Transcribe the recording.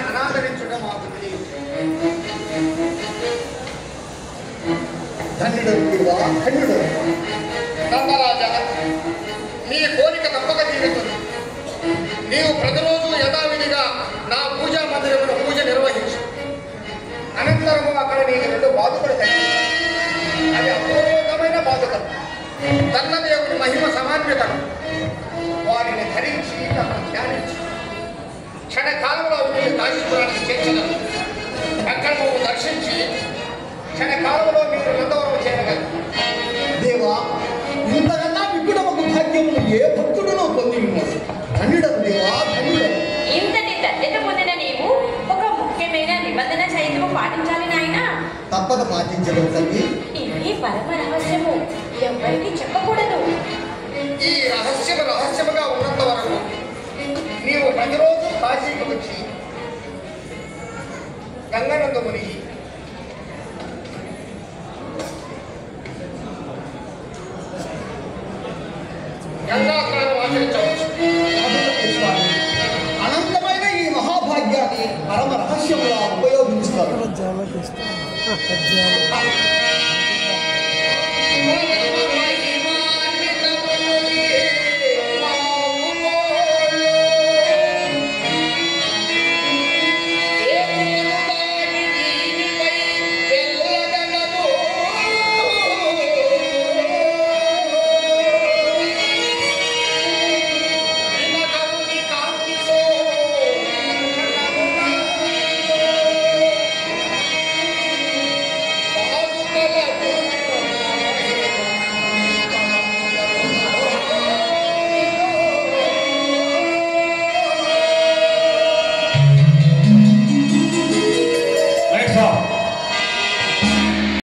వారిని అనాదరించడం మాకు తెలియదు. ధన్యుడు ధన్యుడు నందరాజా, నీ కోరిక తప్పక తీరుతుంది. నీవు ప్రతిరోజు యథావిధిగా నా పూజా మందిరంలో పూజ నిర్వహించు. అనంతరము అక్కడ నీకు 2 బాతుకులు తగ్గించాలి. అది అపూర్వకమైన బాతుకలు, దత్తదేవుని మహిమ సమాన్వితలు. వారిని ధరించి తమను ధ్యానించు. క్షణకాలంలో మీరు కాశీపురానికి చేర్చగలరు. అక్కడ నువ్వు దర్శించి క్షణకాలంలో మీరు నందవరం చేరగలరు. దేవా, ఇంతకన్నా విగ్గుడమకు భాగ్యమును ఏ భక్తుడునో పొంది ఉన్నాడు. ధన్యుడను దేవా, ధన్యుడను. ఇంతటి దత్తత పొందిన నీవు ఒక ముఖ్యమైన నిబంధన సైతము పాటించాలి నాయనా. తప్పక పాటించడం తల్లి. ఇది పరమ రహస్యము, ఎవరికి చెప్పకూడదు. ఈ రహస్యముగా ఉన్నంత వరకు నీవు ప్రతిరోజు కాశీకి వచ్చి గంగానంద మునిగి గంగా స్నానం ఆచరించవచ్చు. అనంతమైన ఈ మహాభాగ్యాన్ని పరమ రహస్యంగా ఉపయోగించుతారు.